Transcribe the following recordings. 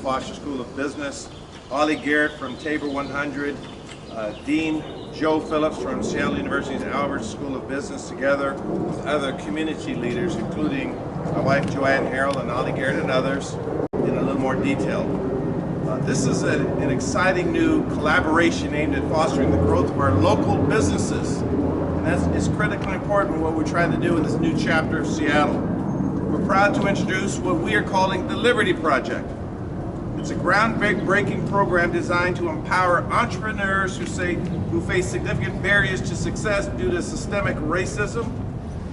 Foster School of Business, Ollie Garrett from Tabor100, Dean Joe Phillips from Seattle University's Albert School of Business, together with other community leaders, including my wife Joanne Harrell and Ollie Garrett and others, in a little more detail. This is an exciting new collaboration aimed at fostering the growth of our local businesses. And that's critically important what we're trying to do in this new chapter of Seattle. We're proud to introduce what we are calling the Liberty Project. It's a groundbreaking program designed to empower entrepreneurs who face significant barriers to success due to systemic racism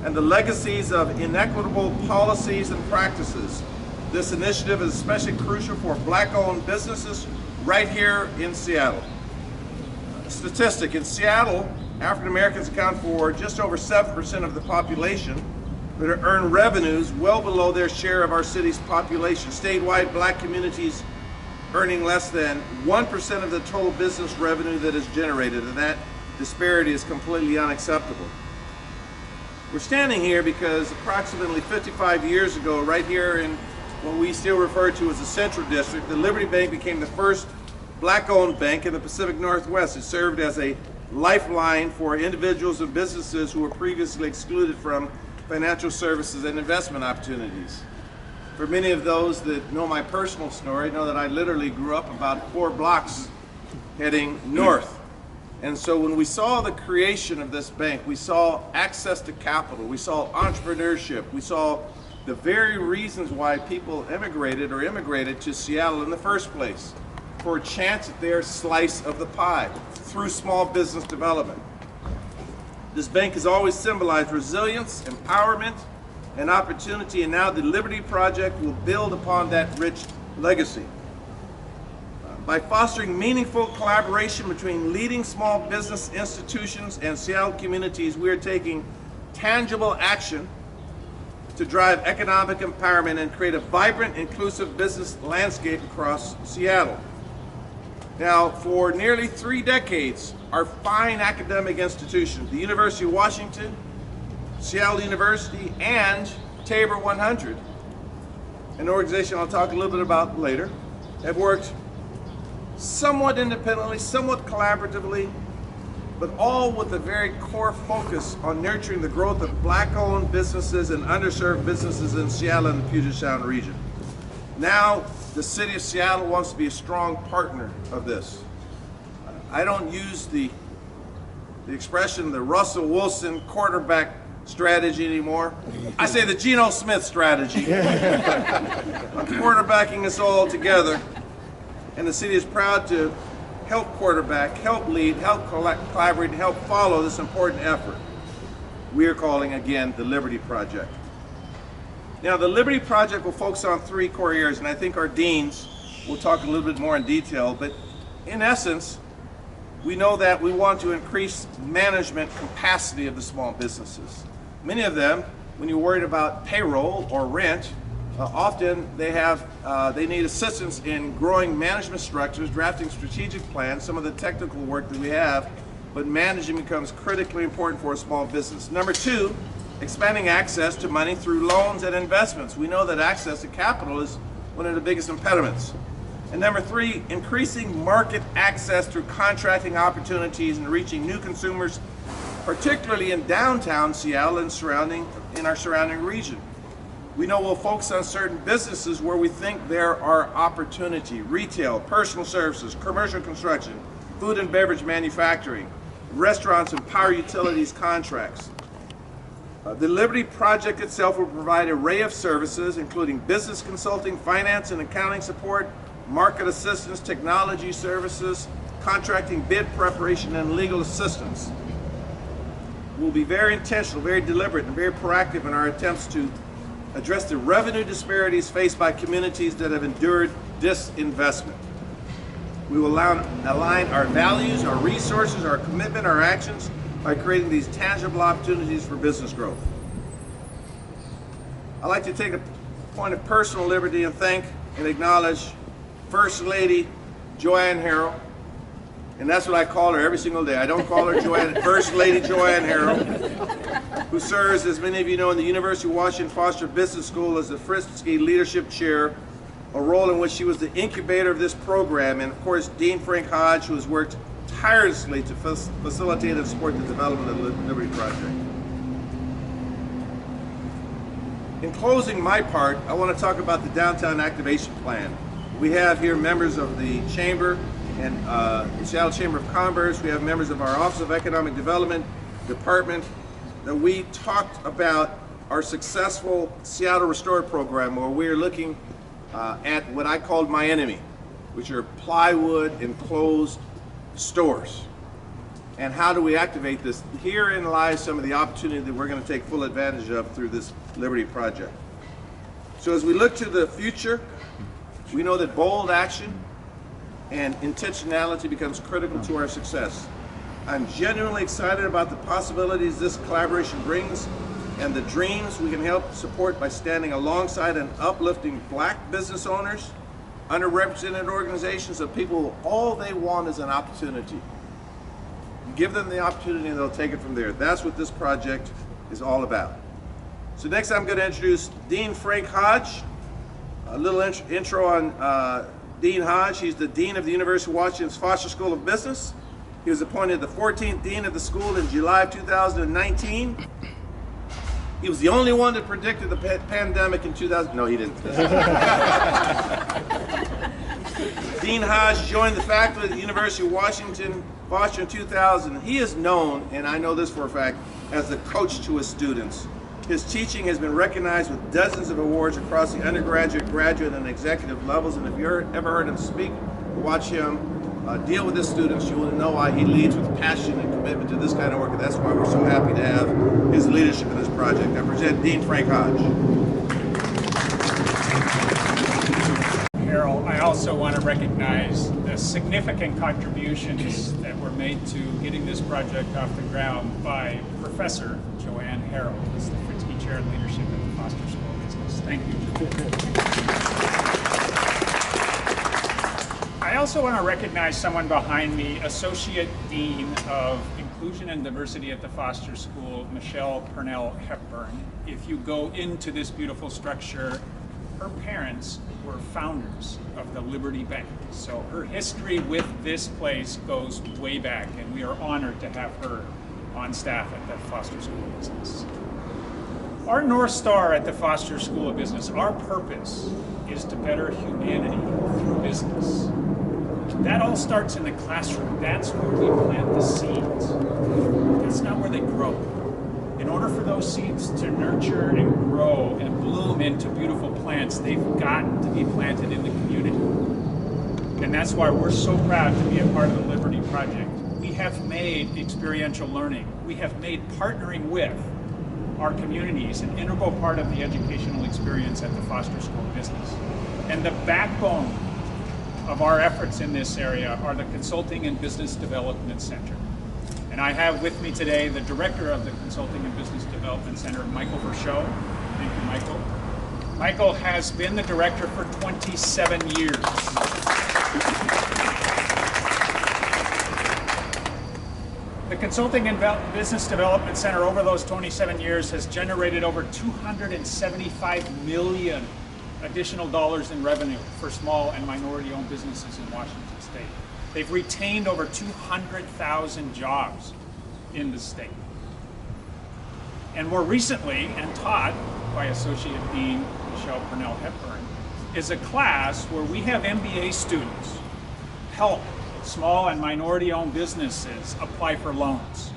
and the legacies of inequitable policies and practices. This initiative is especially crucial for Black-owned businesses right here in Seattle. Statistic: in Seattle, African Americans account for just over 7% of the population, but earn revenues well below their share of our city's population. Statewide, Black communities earning less than 1% of the total business revenue that is generated, and that disparity is completely unacceptable. We're standing here because approximately 55 years ago, right here in what we still refer to as the Central District, the Liberty Bank became the first Black-owned bank in the Pacific Northwest. It served as a lifeline for individuals and businesses who were previously excluded from financial services and investment opportunities. For many of those that know my personal story, know that I literally grew up about 4 blocks heading north. And so when we saw the creation of this bank, we saw access to capital, we saw entrepreneurship, we saw the very reasons why people immigrated to Seattle in the first place, for a chance at their slice of the pie through small business development. This bank has always symbolized resilience, empowerment, and opportunity, and now the Liberty Project will build upon that rich legacy. By fostering meaningful collaboration between leading small business institutions and Seattle communities, we are taking tangible action to drive economic empowerment and create a vibrant, inclusive business landscape across Seattle. Now, for nearly 3 decades, our fine academic institutions, the University of Washington, Seattle University, and Tabor100, an organization I'll talk a little bit about later, have worked somewhat independently, somewhat collaboratively, but all with a very core focus on nurturing the growth of Black-owned businesses and underserved businesses in Seattle and the Puget Sound region. Now, the city of Seattle wants to be a strong partner of this. I don't use the expression, the Russell Wilson quarterback strategy anymore. I say the Geno Smith strategy. I'm quarterbacking us all together, and the city is proud to help quarterback, help lead, help collaborate, and help follow this important effort we are calling, again, the Liberty Project. Now, the Liberty Project will focus on 3 core areas, and I think our deans will talk a little bit more in detail, but in essence, we know that we want to increase management capacity of the small businesses. Many of them, when you're worried about payroll or rent, often they need assistance in growing management structures, drafting strategic plans, some of the technical work that we have, but managing becomes critically important for a small business. Number 2, expanding access to money through loans and investments. We know that access to capital is one of the biggest impediments. And number 3, increasing market access through contracting opportunities and reaching new consumers, particularly in downtown Seattle and in our surrounding region. We know we'll focus on certain businesses where we think there are opportunity: retail, personal services, commercial construction, food and beverage manufacturing, restaurants and power utilities contracts. The Liberty Project itself will provide an array of services, including business consulting, finance and accounting support, market assistance, technology services, contracting, bid preparation, and legal assistance. We'll be very intentional, very deliberate, and very proactive in our attempts to address the revenue disparities faced by communities that have endured disinvestment. We will align our values, our resources, our commitment, our actions by creating these tangible opportunities for business growth. I'd like to take a point of personal liberty and thank and acknowledge First Lady Joanne Harrell, and that's what I call her every single day. I don't call her Joanne, First Lady Joanne Harrell, who serves, as many of you know, in the University of Washington Foster Business School as the Frisky Leadership Chair a role in which she was the incubator of this program, and of course Dean Frank Hodge, who has worked tirelessly to facilitate and support the development of the Liberty Project. In closing my part, I want to talk about the Downtown Activation Plan. We have here members of the Chamber and the Seattle Chamber of Commerce. We have members of our Office of Economic Development Department that we talked about our successful Seattle Restore program, where we are looking at what I called my enemy, which are plywood enclosed stores. And how do we activate this? Herein lies some of the opportunity that we're going to take full advantage of through this Liberty Project. So as we look to the future, we know that bold action and intentionality becomes critical to our success. I'm genuinely excited about the possibilities this collaboration brings and the dreams we can help support by standing alongside and uplifting Black business owners, underrepresented organizations, of people who all they want is an opportunity. Give them the opportunity and they'll take it from there. That's what this project is all about. So next I'm going to introduce Dean Frank Hodge. A little intro on Dean Hodge. He's the Dean of the University of Washington's Foster School of Business. He was appointed the 14th Dean of the school in July of 2019. He was the only one that predicted the pandemic in 2000. No, he didn't. Dean Hodge joined the faculty at the University of Washington, Foster in 2000. He is known, and I know this for a fact, as the coach to his students. His teaching has been recognized with dozens of awards across the undergraduate, graduate, and executive levels. And if you've ever heard him speak, watch him deal with his students, you will know why he leads with passion and commitment to this kind of work. And that's why we're so happy to have his leadership in this project. I present Dean Frank Hodge. Harrell, I also want to recognize the significant contributions that were made to getting this project off the ground by Professor Joanne Harrell, who's the Fritzke Chair in Leadership at the Foster School of Business. Thank you. I also want to recognize someone behind me, Associate Dean of Inclusion and Diversity at the Foster School, Michelle Purnell Hepburn. If you go into this beautiful structure, her parents were founders of the Liberty Bank. So her history with this place goes way back, and we are honored to have her on staff at the Foster School of Business. Our North Star at the Foster School of Business, our purpose is to better humanity through business. That all starts in the classroom. That's where we plant the seeds. That's not where they grow. In order for those seeds to nurture and grow and bloom into beautiful plants, they've got to be planted in the community. And that's why we're so proud to be a part of the Liberty Project. We have made experiential learning. We have made partnering with our communities an integral part of the educational experience at the Foster School of Business. And the backbone of our efforts in this area are the Consulting and Business Development Center. And I have with me today the director of the Consulting and Business Development Center, Michael Verschow. Thank you, Michael. Michael has been the director for 27 years. The Consulting and Business Development Center over those 27 years has generated over $275 million additional dollars in revenue for small and minority-owned businesses in Washington State. They've retained over 200,000 jobs in the state. And more recently, and taught by Associate Dean Michelle Purnell Hepburn, is a class where we have MBA students help small and minority-owned businesses apply for loans.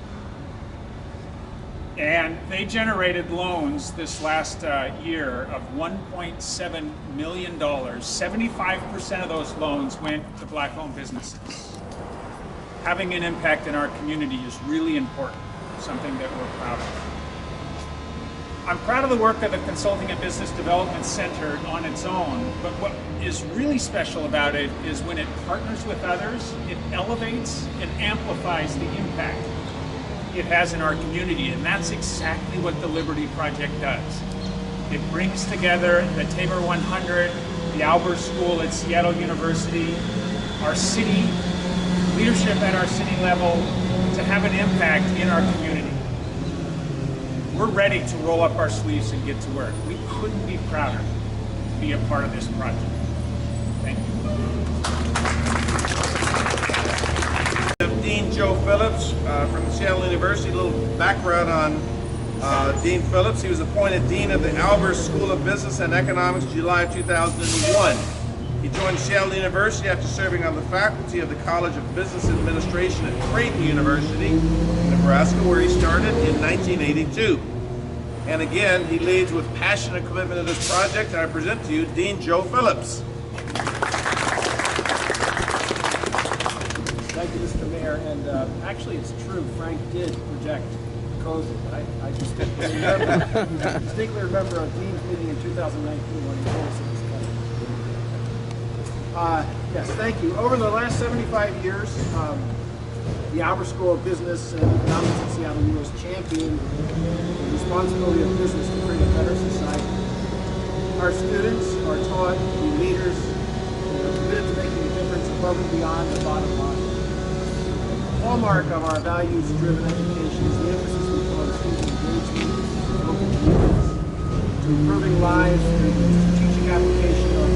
And they generated loans this last year of $1.7 million. 75% of those loans went to Black-owned businesses. Having an impact in our community is really important, something that we're proud of. I'm proud of the work of the Consulting and Business Development Center on its own, but what is really special about it is when it partners with others, it elevates and amplifies the impact it has in our community, and that's exactly what the Liberty Project does. It brings together the Tabor 100, the Albert School at Seattle University, our city, leadership at our city level to have an impact in our community. We're ready to roll up our sleeves and get to work. We couldn't be prouder to be a part of this project. Thank you. Dean Joe Phillips from Seattle University. A little background on Dean Phillips. He was appointed Dean of the Albers School of Business and Economics July 2001. He joined Seattle University after serving on the faculty of the College of Business Administration at Creighton University, Nebraska, where he started in 1982. And again, he leads with passion and commitment to this project, and I present to you Dean Joe Phillips. Thank you, Mr. Mayor. And actually, it's true. Frank did project COVID. I distinctly remember a Dean's meeting in 2019 when he told us it was coming. Yes, thank you. Over the last 75 years, the Albers School of Business and Economics at Seattle U has championed the responsibility of business to create a better society. Our students are taught to be leaders and are committed to making a difference above and beyond the bottom line. The hallmark of our values-driven education is the emphasis we put on student engagement in local communities, to improving lives through the strategic application of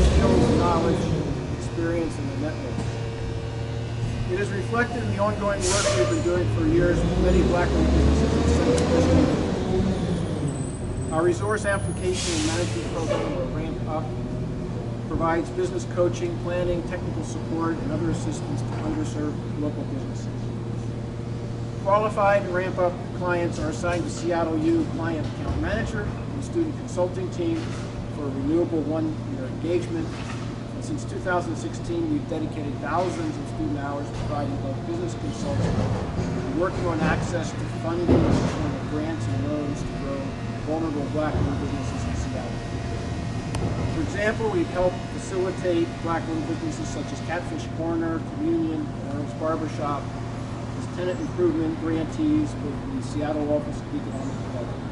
skills, knowledge, experience, and the network. It is reflected in the ongoing work we've been doing for years with many Black-owned businesses in Central Michigan. Our resource application and management program, or Ramp Up, provides business coaching, planning, technical support, and other assistance to underserved local businesses. Qualified Ramp Up clients are assigned to Seattle U Client Account Manager and Student Consulting Team for a renewable one-year engagement. And since 2016, we've dedicated thousands of student hours providing both business consulting and working on access to funding in the form of grants and loans to grow vulnerable Black-owned businesses in Seattle. For example, we've helped facilitate Black-owned businesses such as Catfish Corner, Communion, and Earl's Barbershop as tenant improvement grantees with the Seattle Office of Economic Development.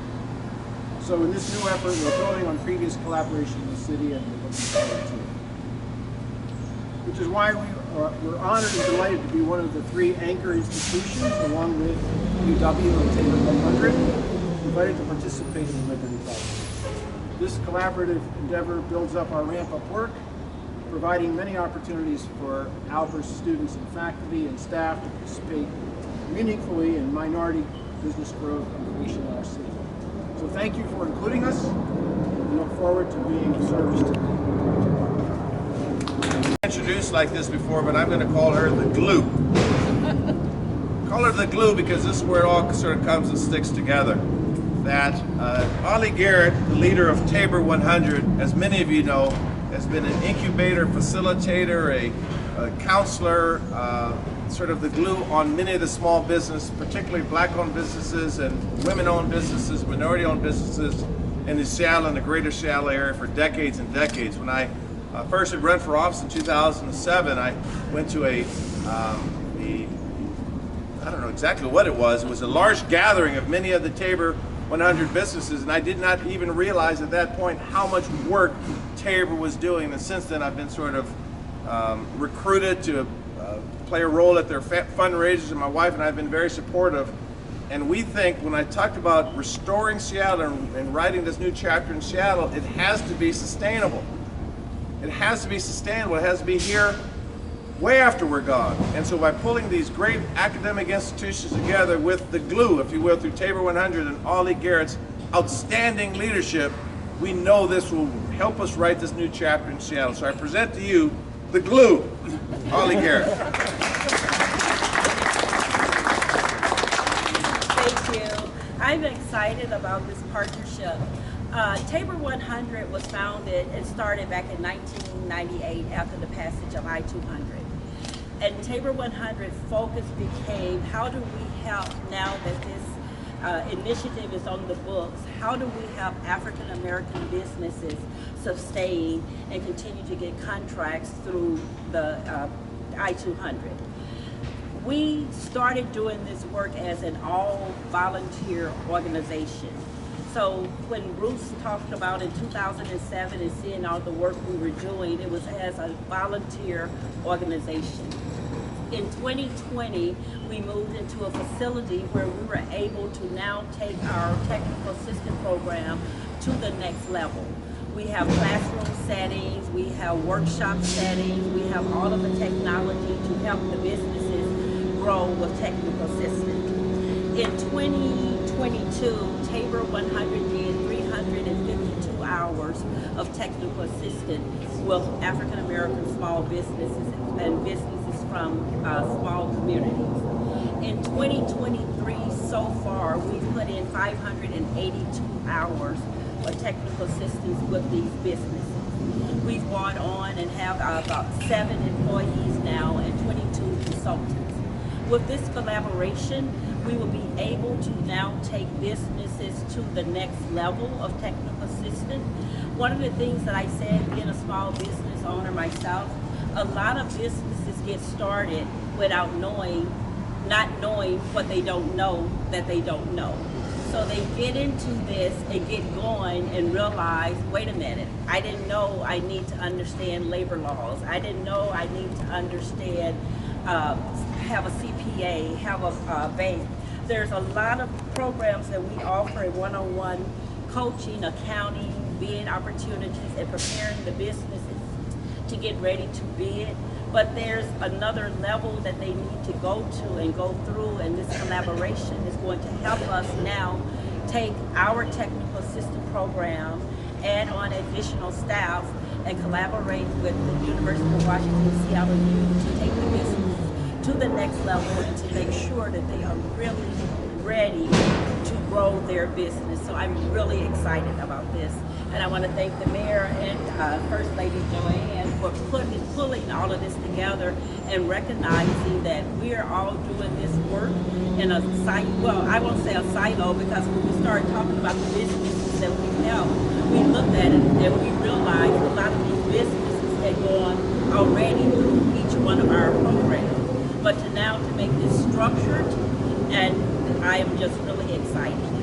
So in this new effort, we're building on previous collaboration in the city, and we're looking forward to it. Which is why we're honored and delighted to be one of the 3 anchor institutions, along with UW and Tabor 100, invited to participate in the Liberty Project. This collaborative endeavor builds up our ramp-up work, providing many opportunities for Albers students and faculty and staff to participate meaningfully in minority business growth and creation in our city. So thank you for including us. We look forward to being of service to you. Introduced like this before, but I'm going to call her the glue. Call her the glue because this is where it all sort of comes and sticks together. That Ollie Garrett, the leader of Tabor 100, as many of you know, has been an incubator, facilitator, a counselor, sort of the glue on many of the small business, particularly Black-owned businesses and women-owned businesses, minority-owned businesses in the Seattle and the greater Seattle area for decades and decades. When I first had run for office in 2007, I went to I don't know exactly what it was. It was a large gathering of many of the Tabor 100 businesses, and I did not even realize at that point how much work Tabor was doing. And since then, I've been sort of recruited to play a role at their fundraisers, and my wife and I have been very supportive. And we think, when I talked about restoring Seattle and writing this new chapter in Seattle, it has to be sustainable. It has to be sustainable. It has to be here way after we're gone. And so by pulling these great academic institutions together with the glue, if you will, through Tabor 100 and Ollie Garrett's outstanding leadership, we know this will help us write this new chapter in Seattle. So I present to you the glue, Ollie Garrett. Thank you. I'm excited about this partnership. Tabor 100 was founded and started back in 1998 after the passage of I-200. And Tabor 100 focus became, how do we help now that this initiative is on the books, how do we help African American businesses sustain and continue to get contracts through the I-200? We started doing this work as an all-volunteer organization. So when Bruce talked about in 2007 and seeing all the work we were doing, it was as a volunteer organization. In 2020, we moved into a facility where we were able to now take our technical assistant program to the next level. We have classroom settings, we have workshop settings, we have all of the technology to help the businesses grow with technical assistance. In 2022, Tabor 100 did 352 hours of technical assistance with African American small businesses and businesses from small communities. In 2023, so far, we've put in 582 hours of technical assistance with these businesses. We've brought on and have about 7 employees now and 22 consultants. With this collaboration, we will be able to now take businesses to the next level of technical assistance. One of the things that I said, being a small business owner myself, a lot of businesses get started without not knowing what they don't know that they don't know. So they get into this and get going and realize, wait a minute, I didn't know I need to understand labor laws. I didn't know I need to understand, have a CPA, have a bank. There's a lot of programs that we offer in one-on-one coaching, accounting, bid opportunities, and preparing the businesses to get ready to bid. But there's another level that they need to go to and go through, and this collaboration is going to help us now take our technical assistant program, add on additional staff, and collaborate with the University of Washington, Seattle U to take the business to the next level and to make sure that they are really ready to grow their business. So I'm really excited about this. And I want to thank the mayor and First Lady Joanne for pulling all of this together and recognizing that we're all doing this work in a well, I won't say a silo, because when we started talking about the businesses that we help, we looked at it and we realized a lot of these businesses had gone already through each one of our programs. But to now to make this structured, and I am just really excited.